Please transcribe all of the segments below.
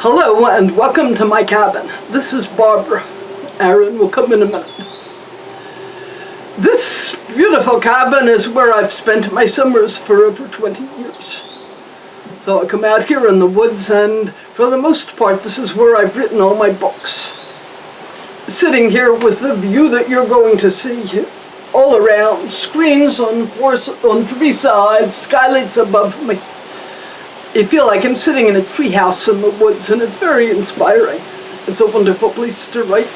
Hello and welcome to my cabin. This is Barbara. Aaron will come in a minute. This beautiful cabin is where I've spent my summers for over 20 years. So I come out here in the woods, and for the most part this is where I've written all my books. Sitting here with the view that you're going to see all around, screens on three sides, skylights above me. I feel like I'm sitting in a treehouse in the woods, and it's very inspiring. It's a wonderful place to write.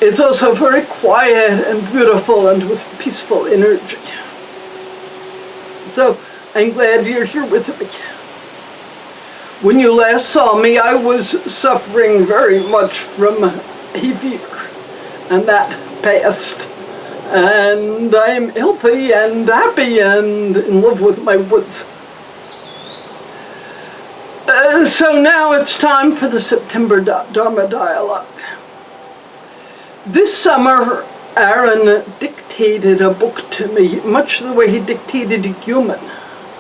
It's also very quiet and beautiful and with peaceful energy. So I'm glad you're here with me. When you last saw me, I was suffering very much from hay fever, and that passed. And I'm healthy and happy and in love with my woods. So now it's time for the September Dharma Dialogue. This summer, Aaron dictated a book to me, much the way he dictated Human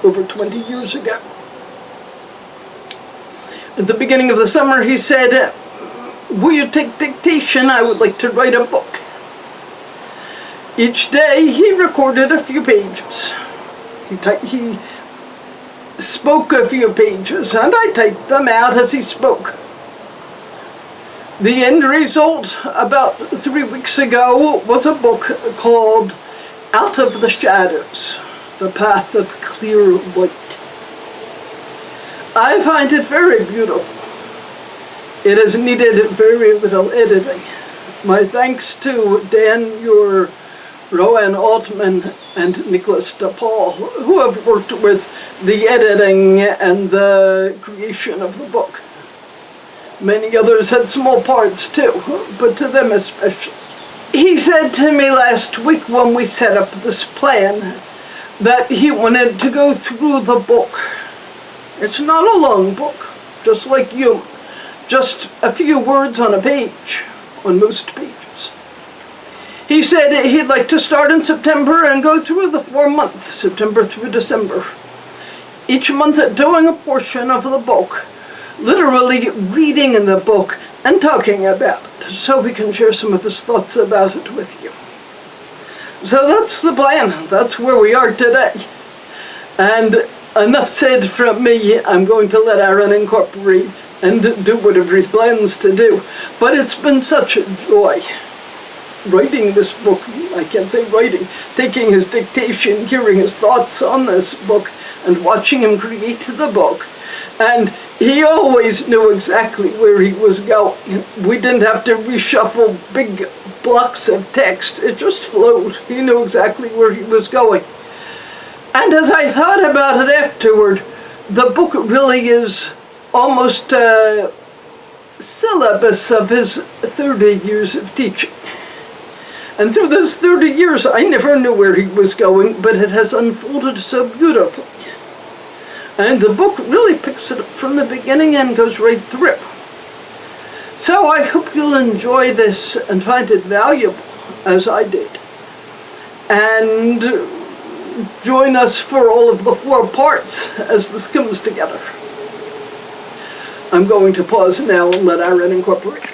over 20 years ago. At the beginning of the summer, he said, "Will you take dictation? I would like to write a book." Each day he recorded a few pages. He spoke a few pages, and I typed them out as he spoke. The end result, about 3 weeks ago, was a book called Out of the Shadows, The Path of Clear Light. I find it very beautiful. It has needed very little editing. My thanks to Dan Muir, Rowan Altman, and Nicholas DePaul, who have worked with the editing and the creation of the book. Many others had small parts too, but to them especially. He said to me last week when we set up this plan that he wanted to go through the book. It's not a long book, just like you, just a few words on a page, on most pages. He said he'd like to start in September and go through the 4 months, September through December. Each month doing a portion of the book, literally reading in the book and talking about it, so we can share some of his thoughts about it with you. So that's the plan. That's where we are today. And enough said from me. I'm going to let Aaron incorporate and do whatever he plans to do. But it's been such a joy writing this book. I can't say writing, taking his dictation, hearing his thoughts on this book, and watching him create the book. And he always knew exactly where he was going. We didn't have to reshuffle big blocks of text. It just flowed. He knew exactly where he was going. And as I thought about it afterward, the book really is almost a syllabus of his 30 years of teaching. And through those 30 years, I never knew where he was going, but it has unfolded so beautifully. And the book really picks it up from the beginning and goes right through. So I hope you'll enjoy this and find it valuable, as I did. And join us for all of the 4 parts as this comes together. I'm going to pause now and let Aaron incorporate.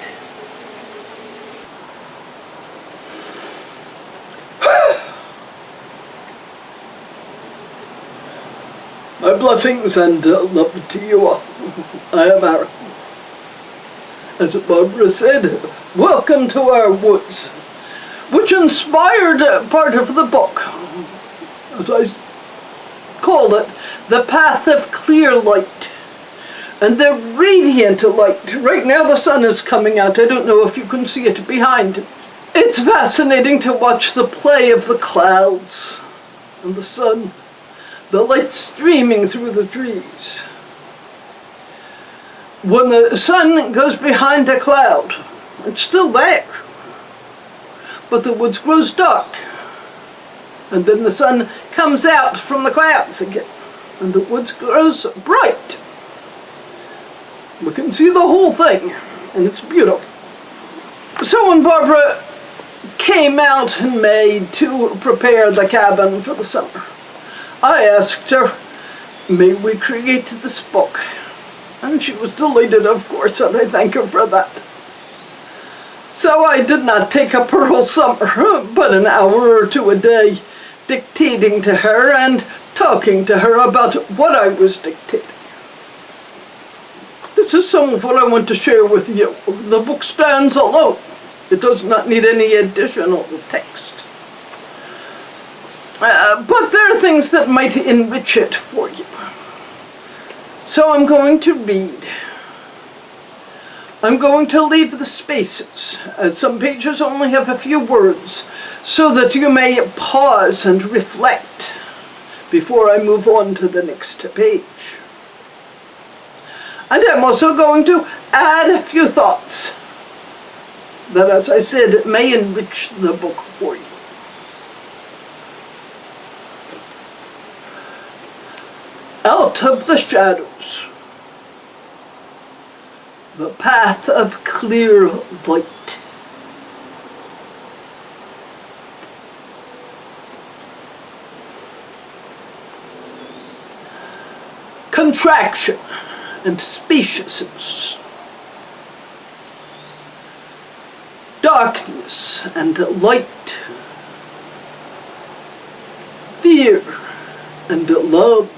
My blessings and love to you all. I am Aaron. As Barbara said, welcome to our woods, which inspired part of the book, as I called it, The Path of Clear Light, and the radiant light. Right now the sun is coming out. I don't know if you can see it behind me. It's fascinating to watch the play of the clouds and the sun. The light streaming through the trees. When the sun goes behind a cloud, it's still there, but the woods grows dark, and then the sun comes out from the clouds again, and the woods grows bright. We can see the whole thing, and it's beautiful. So when Barbara came out in May to prepare the cabin for the summer, I asked her, may we create this book. And she was delighted, of course, and I thank her for that. So I did not take up her whole summer, but an hour or two a day, dictating to her and talking to her about what I was dictating. This is some of what I want to share with you. The book stands alone. It does not need any additional text. But there are things that might enrich it for you. So I'm going to read. I'm going to leave the spaces, as some pages only have a few words, so that you may pause and reflect before I move on to the next page. And I'm also going to add a few thoughts that, as I said, may enrich the book for you. Out of the shadows, the path of clear light. Contraction and spaciousness. Darkness and light. Fear and love.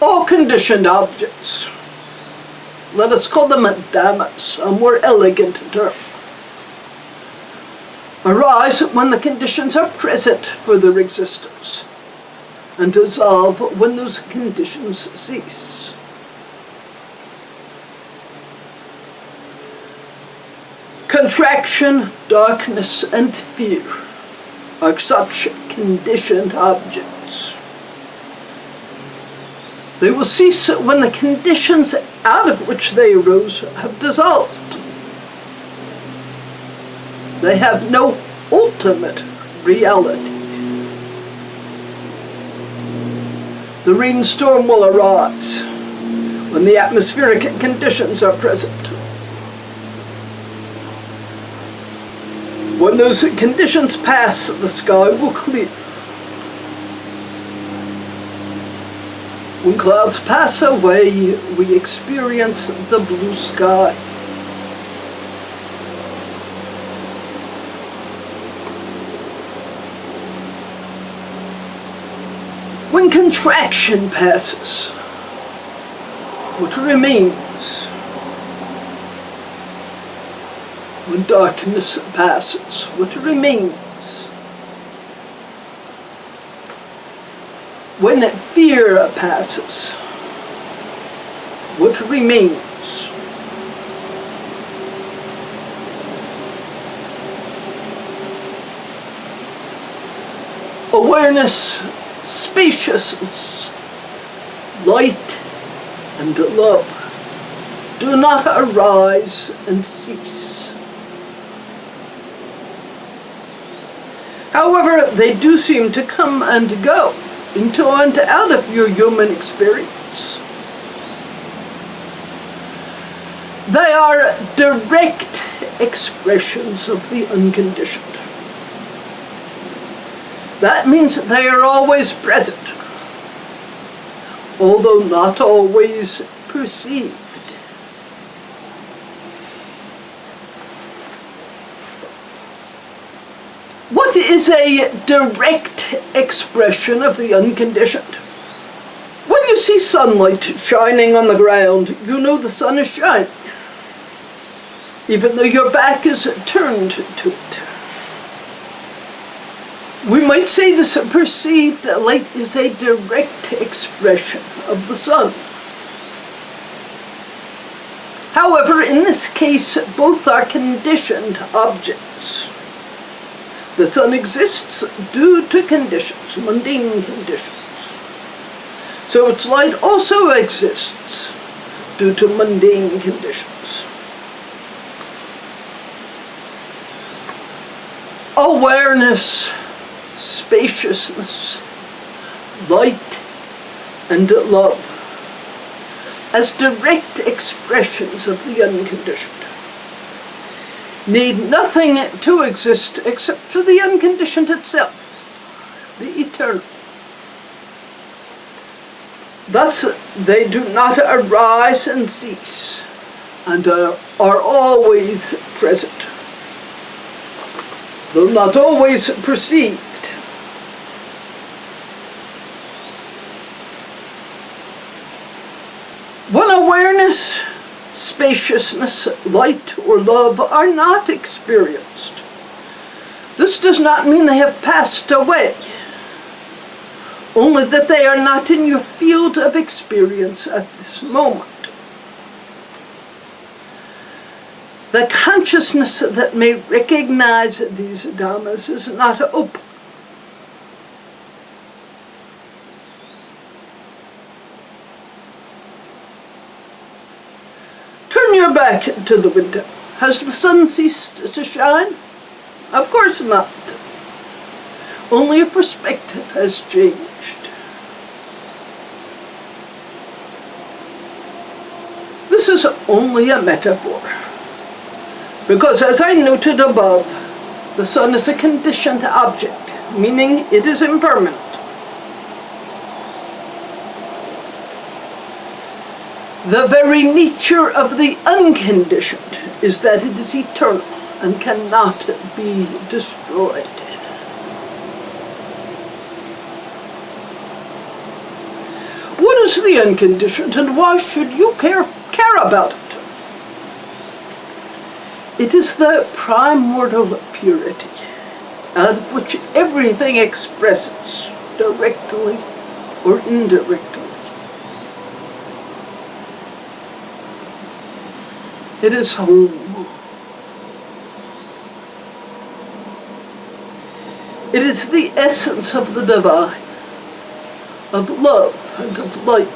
All conditioned objects, let us call them dharmas, a more elegant term, arise when the conditions are present for their existence and dissolve when those conditions cease. Contraction, darkness, and fear are such conditioned objects. They will cease when the conditions out of which they arose have dissolved. They have no ultimate reality. The rainstorm will arise when the atmospheric conditions are present. When those conditions pass, the sky will clear. When clouds pass away, we experience the blue sky. When contraction passes, what remains? When darkness passes, what remains? When fear passes, what remains? Awareness, spaciousness, light, and love do not arise and cease. However, they do seem to come and go, into and out of your human experience. They are direct expressions of the unconditioned. That means they are always present, although not always perceived. What is a direct expression of the unconditioned? When you see sunlight shining on the ground, you know the sun is shining, even though your back is turned to it. We might say this perceived light is a direct expression of the sun. However, in this case, both are conditioned objects. The sun exists due to conditions, mundane conditions. So its light also exists due to mundane conditions. Awareness, spaciousness, light, and love as direct expressions of the unconditioned need nothing to exist except for the unconditioned itself, the eternal. Thus, they do not arise and cease, and are always present, though not always perceived. When awareness, spaciousness, light, or love are not experienced, this does not mean they have passed away, only that they are not in your field of experience at this moment. The consciousness that may recognize these dhammas is not open. Turn your back to the window. Has the sun ceased to shine? Of course not. Only your perspective has changed. This is only a metaphor, because as I noted above, the sun is a conditioned object, meaning it is impermanent. The very nature of the unconditioned is that it is eternal and cannot be destroyed. What is the unconditioned, and why should you care about it? It is the primordial purity, out of which everything expresses, directly or indirectly. It is home. It is the essence of the divine, of love and of light.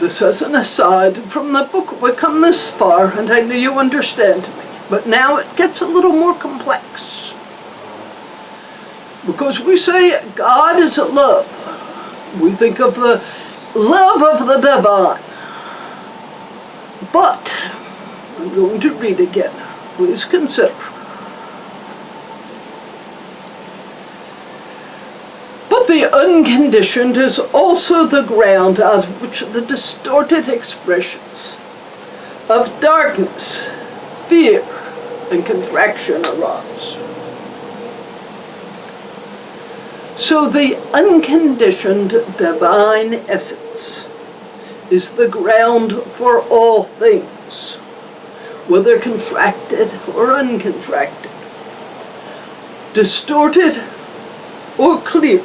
This as an aside from the book. We come this far, and I know you understand me, but now it gets a little more complex. Because we say God is love, we think of the love of the divine. But, I'm going to read again, please consider. But the unconditioned is also the ground out of which the distorted expressions of darkness, fear, and contraction arise. So the unconditioned divine essence is the ground for all things, whether contracted or uncontracted, distorted or clear.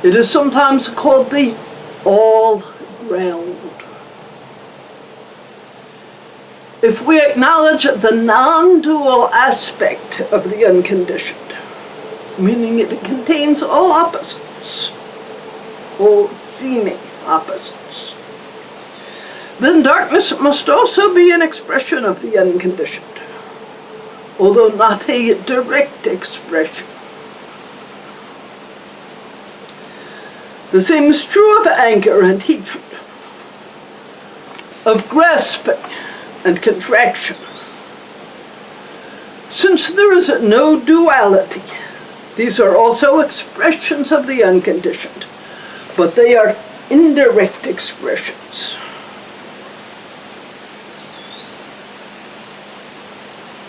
It is sometimes called the all-ground. If we acknowledge the non-dual aspect of the unconditioned, meaning it contains all opposites, all seeming opposites, then darkness must also be an expression of the unconditioned, although not a direct expression. The same is true of anger and hatred, of grasping and contraction. Since there is no duality, these are also expressions of the unconditioned, but they are indirect expressions.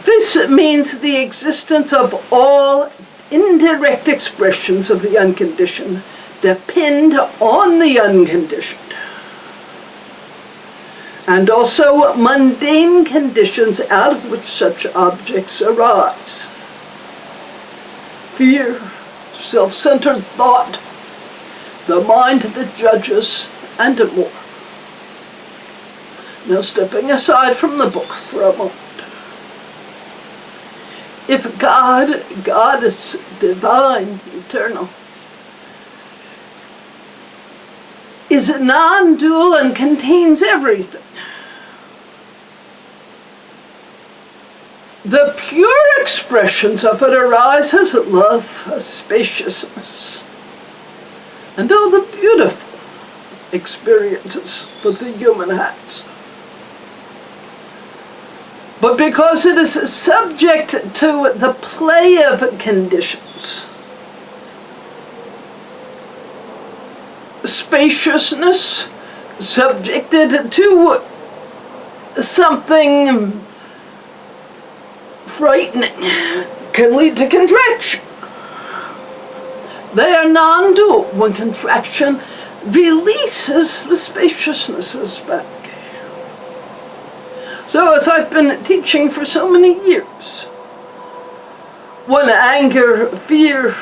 This means the existence of all indirect expressions of the unconditioned depend on the unconditioned, and also mundane conditions out of which such objects arise. Fear, self-centered thought, the mind that judges, and more. Now, stepping aside from the book for a moment. If God is divine, eternal, is non-dual and contains everything, the pure expressions of it arise as love, as spaciousness, and all the beautiful experiences that the human has. But because it is subject to the play of conditions, spaciousness subjected to something frightening can lead to contraction. They are non-dual. When contraction releases, the spaciousness is back. So as I've been teaching for so many years, when anger, fear,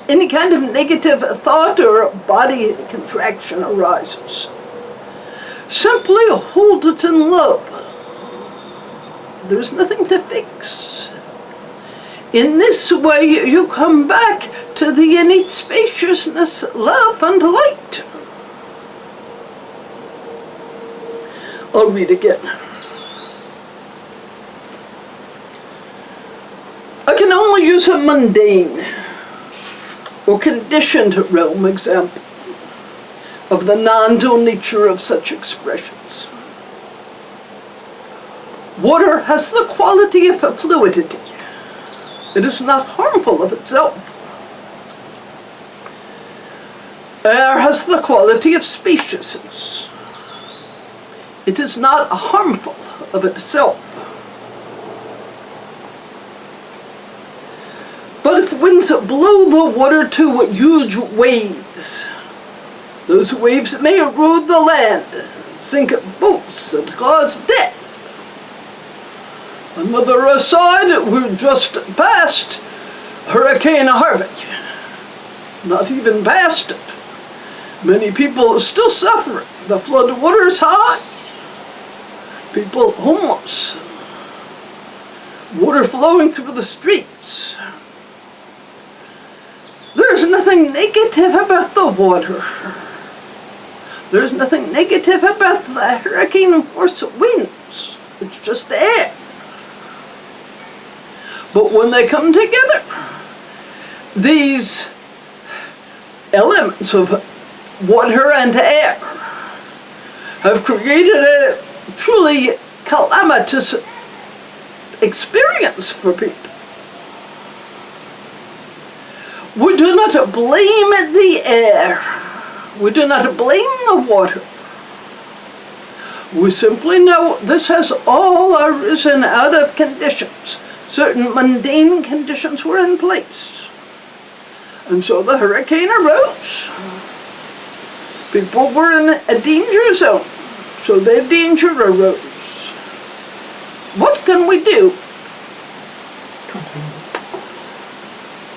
any kind of negative thought or body contraction arises, simply hold it in love. There's nothing to fix. In this way, you come back to the innate spaciousness, love, and light. I'll read again. I can only use a mundane or conditioned realm example of the non-dual nature of such expressions. Water has the quality of fluidity. It is not harmful of itself. Air has the quality of spaciousness. It is not harmful of itself. But if winds blow the water to huge waves, those waves may erode the land, sink boats, and cause death. Another aside, we just passed Hurricane Harvey. Not even past it. Many people are still suffering. The flood water is high. People homeless. Water flowing through the streets. There's nothing negative about the water. There's nothing negative about the hurricane force winds. It's just air. But when they come together, these elements of water and air have created a truly calamitous experience for people. We do not blame the air. We do not blame the water. We simply know this has all arisen out of conditions. Certain mundane conditions were in place. And so the hurricane arose. People were in a danger zone, so their danger arose. What can we do?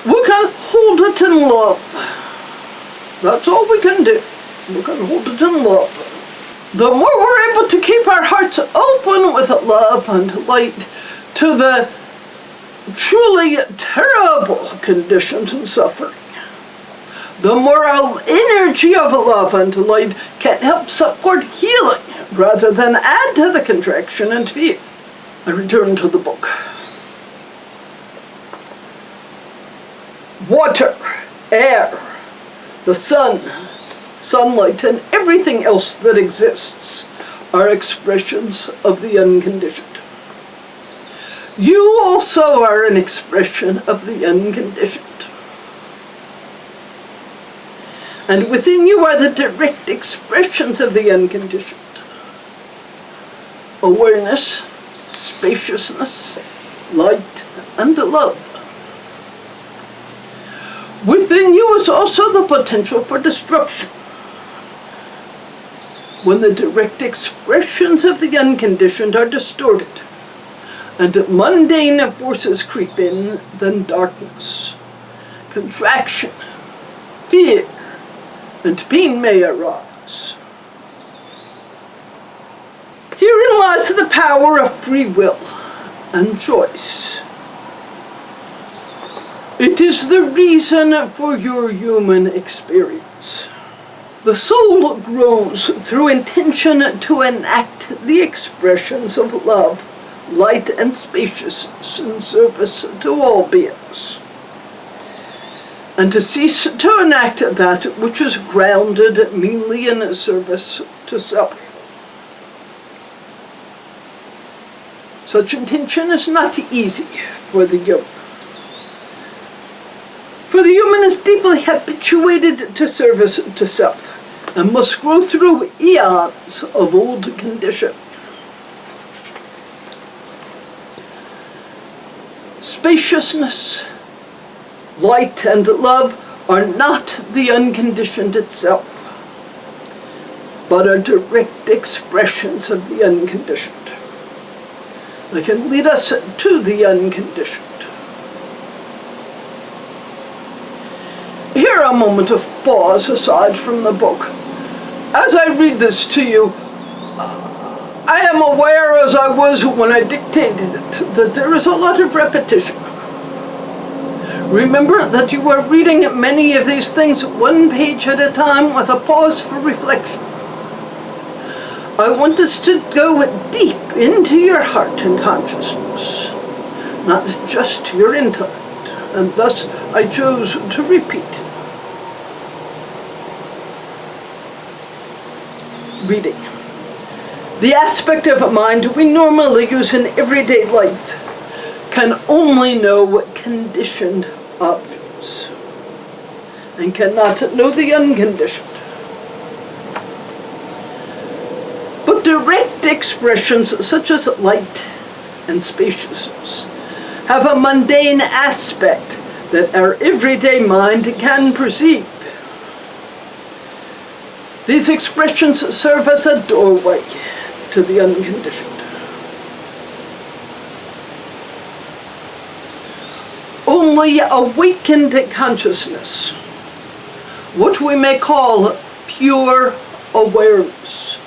We can hold it in love. That's all we can do. We can hold it in love. The more we're able to keep our hearts open with love and light to the truly terrible conditions and suffering, the more our energy of love and light can help support healing rather than add to the contraction and fear. I return to the book. Water, air, the sun, sunlight, and everything else that exists are expressions of the unconditioned. You also are an expression of the unconditioned. And within you are the direct expressions of the unconditioned. Awareness, spaciousness, light, and love. Within you is also the potential for destruction. When the direct expressions of the unconditioned are distorted, and mundane forces creep in, then darkness, contraction, fear, and pain may arise. Herein lies the power of free will and choice. It is the reason for your human experience. The soul grows through intention to enact the expressions of love, light, and spaciousness in service to all beings. and to cease to enact that which is grounded mainly in service to self. Such intention is not easy for the human. For the human is deeply habituated to service to self and must grow through eons of old condition. Spaciousness, light, and love are not the unconditioned itself, but are direct expressions of the unconditioned. They can lead us to the unconditioned. Here a moment of pause aside from the book. As I read this to you, I am aware, as I was when I dictated it, that there is a lot of repetition. Remember that you are reading many of these things one page at a time with a pause for reflection. I want this to go deep into your heart and consciousness, not just to your intellect, and thus I chose to repeat. Reading. The aspect of mind we normally use in everyday life can only know conditioned objects and cannot know the unconditioned. But direct expressions such as light and spaciousness have a mundane aspect that our everyday mind can perceive. These expressions serve as a doorway to the unconditioned. Only awakened consciousness, what we may call pure awareness,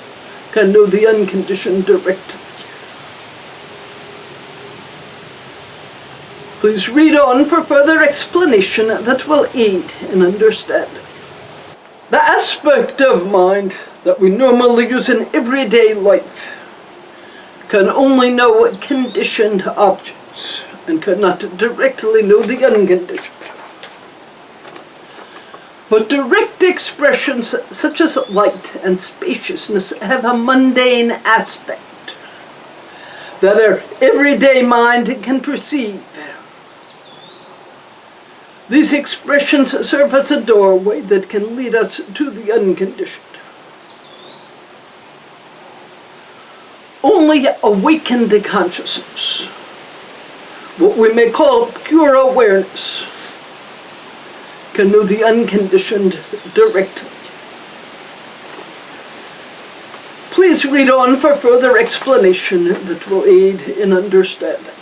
can know the unconditioned directly. Please read on for further explanation that will aid in understanding. The aspect of mind that we normally use in everyday life can only know conditioned objects and cannot directly know the unconditioned. But direct expressions such as light and spaciousness have a mundane aspect that our everyday mind can perceive. These expressions serve as a doorway that can lead us to the unconditioned. Only awakened consciousness, what we may call pure awareness, can know the unconditioned directly. Please read on for further explanation that will aid in understanding.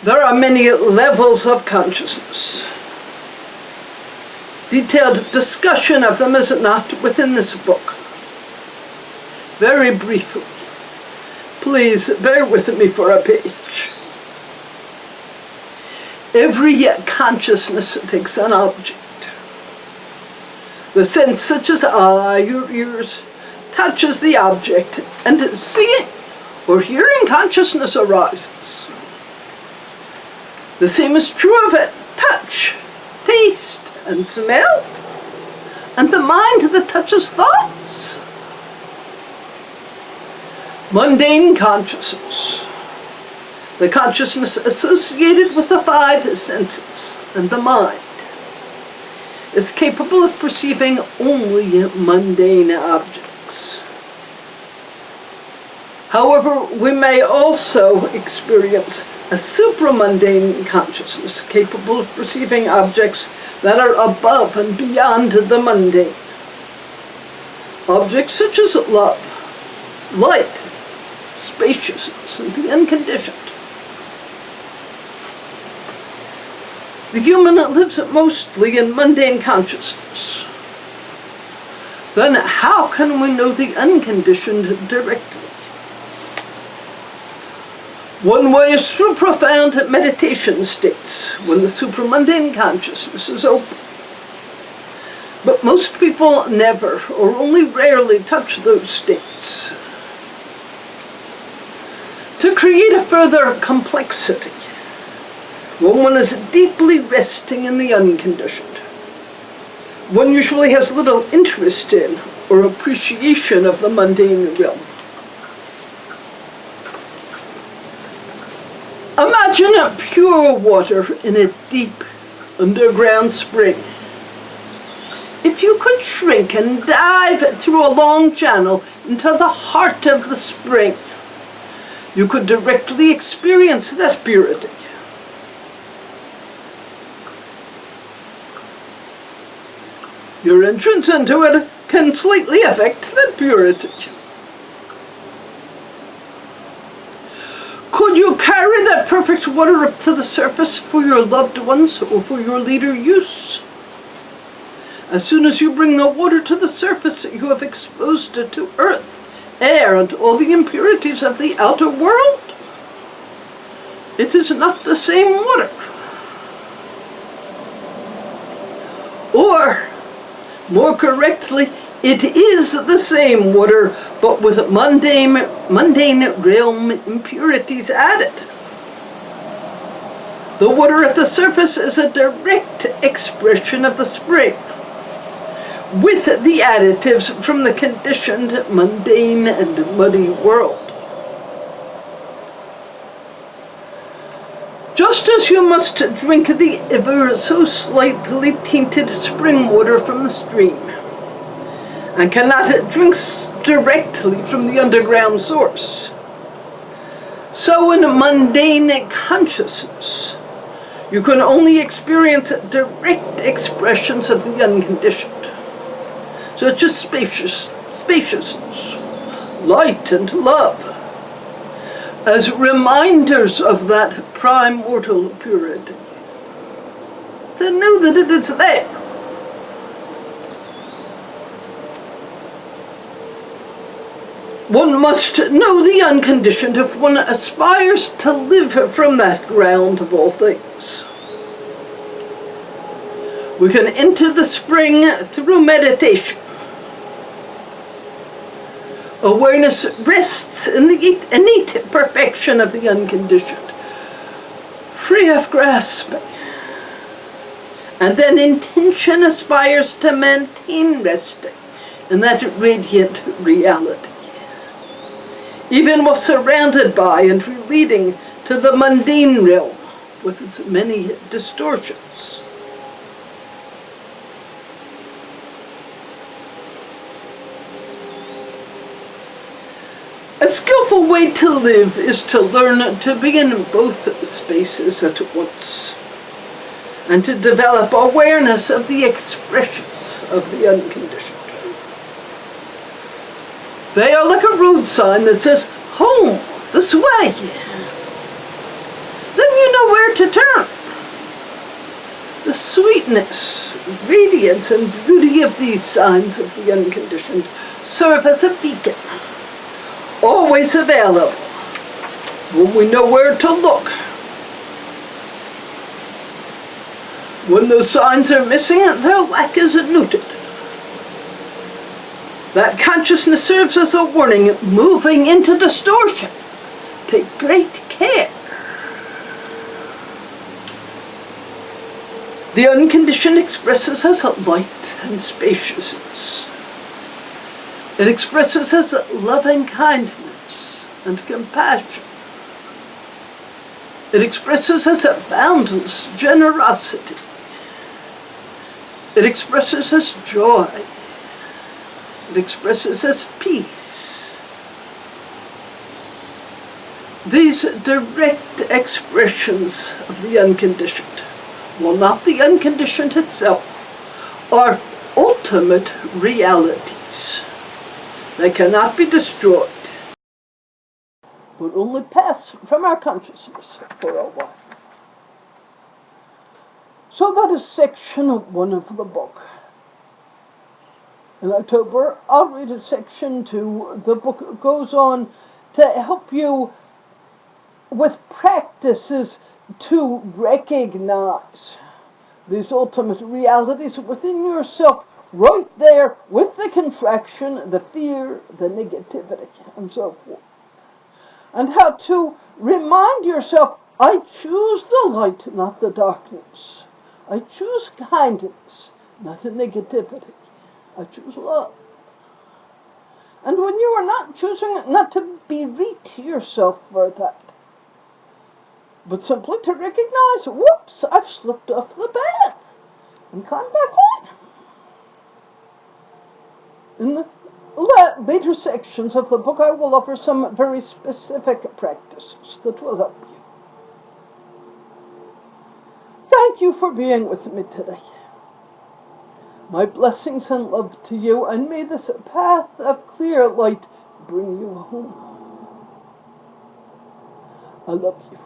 There are many levels of consciousness. Detailed discussion of them is not within this book. Very briefly, please bear with me for a page. Every consciousness takes an object. The sense such as eye or ears touches the object, and seeing or hearing consciousness arises. The same is true of it, touch, taste, and smell, and the mind that touches thoughts. Mundane consciousness, the consciousness associated with the five senses and the mind, is capable of perceiving only mundane objects. However, we may also experience a supramundane consciousness capable of perceiving objects that are above and beyond the mundane. Objects such as love, light, spaciousness, and the unconditioned. The human lives mostly in mundane consciousness. Then how can we know the unconditioned directly? One way is through profound meditation states, when the supramundane consciousness is open. But most people never or only rarely touch those states. To create a further complexity, When one is deeply resting in the unconditioned, one usually has little interest in or appreciation of the mundane realm. Imagine pure water in a deep underground spring. If you could shrink and dive through a long channel into the heart of the spring, you could directly experience that purity. Your entrance into it can slightly affect that purity. Could you carry that perfect water up to the surface for your loved ones or for your later use? As soon as you bring the water to the surface, you have exposed it to earth, air, and all the impurities of the outer world. It is not the same water. Or, more correctly, it is the same water, but with mundane realm impurities added. The water at the surface is a direct expression of the spring, with the additives from the conditioned, mundane, and muddy world. Just as you must drink the ever so slightly tainted spring water from the stream, and cannot drink directly from the underground source, so in mundane consciousness, you can only experience direct expressions of the unconditioned, such as spaciousness, light, and love, as reminders of that primordial purity, to know that it is there. One must know the unconditioned if one aspires to live from that ground of all things. We can enter the spring through meditation. Awareness rests in the innate perfection of the unconditioned, free of grasping. And then intention aspires to maintain resting in that radiant reality, even while surrounded by and relating to the mundane realm with its many distortions. A skillful way to live is to learn to be in both spaces at once, and to develop awareness of the expressions of the unconditioned. They are like a road sign that says, home, this way. Then you know where to turn. The sweetness, radiance, and beauty of these signs of the unconditioned serve as a beacon, always available when we know where to look. When those signs are missing, their lack is noted. That consciousness serves as a warning, moving into distortion. Take great care. The unconditioned expresses as light and spaciousness. It expresses as loving kindness and compassion. It expresses as a boundless generosity. It expresses as joy. It expresses as peace. These direct expressions of the unconditioned, well, not the unconditioned itself, are ultimate realities. They cannot be destroyed, but only pass from our consciousness for a while. So that is section 1 of the book. In October, I'll read a section 2. The book goes on to help you with practices to recognize these ultimate realities within yourself, right there with the contraction, the fear, the negativity, and so forth. And how to remind yourself I choose the light, not the darkness. I choose kindness, not the negativity. I choose love. And when you are not choosing it, not to berate yourself for that, but simply to recognize, whoops, I've slipped off the path, and climb back on. In the later sections of the book, I will offer some very specific practices that will help you. Thank you for being with me today. My blessings and love to you, and may this path of clear light bring you home. I love you.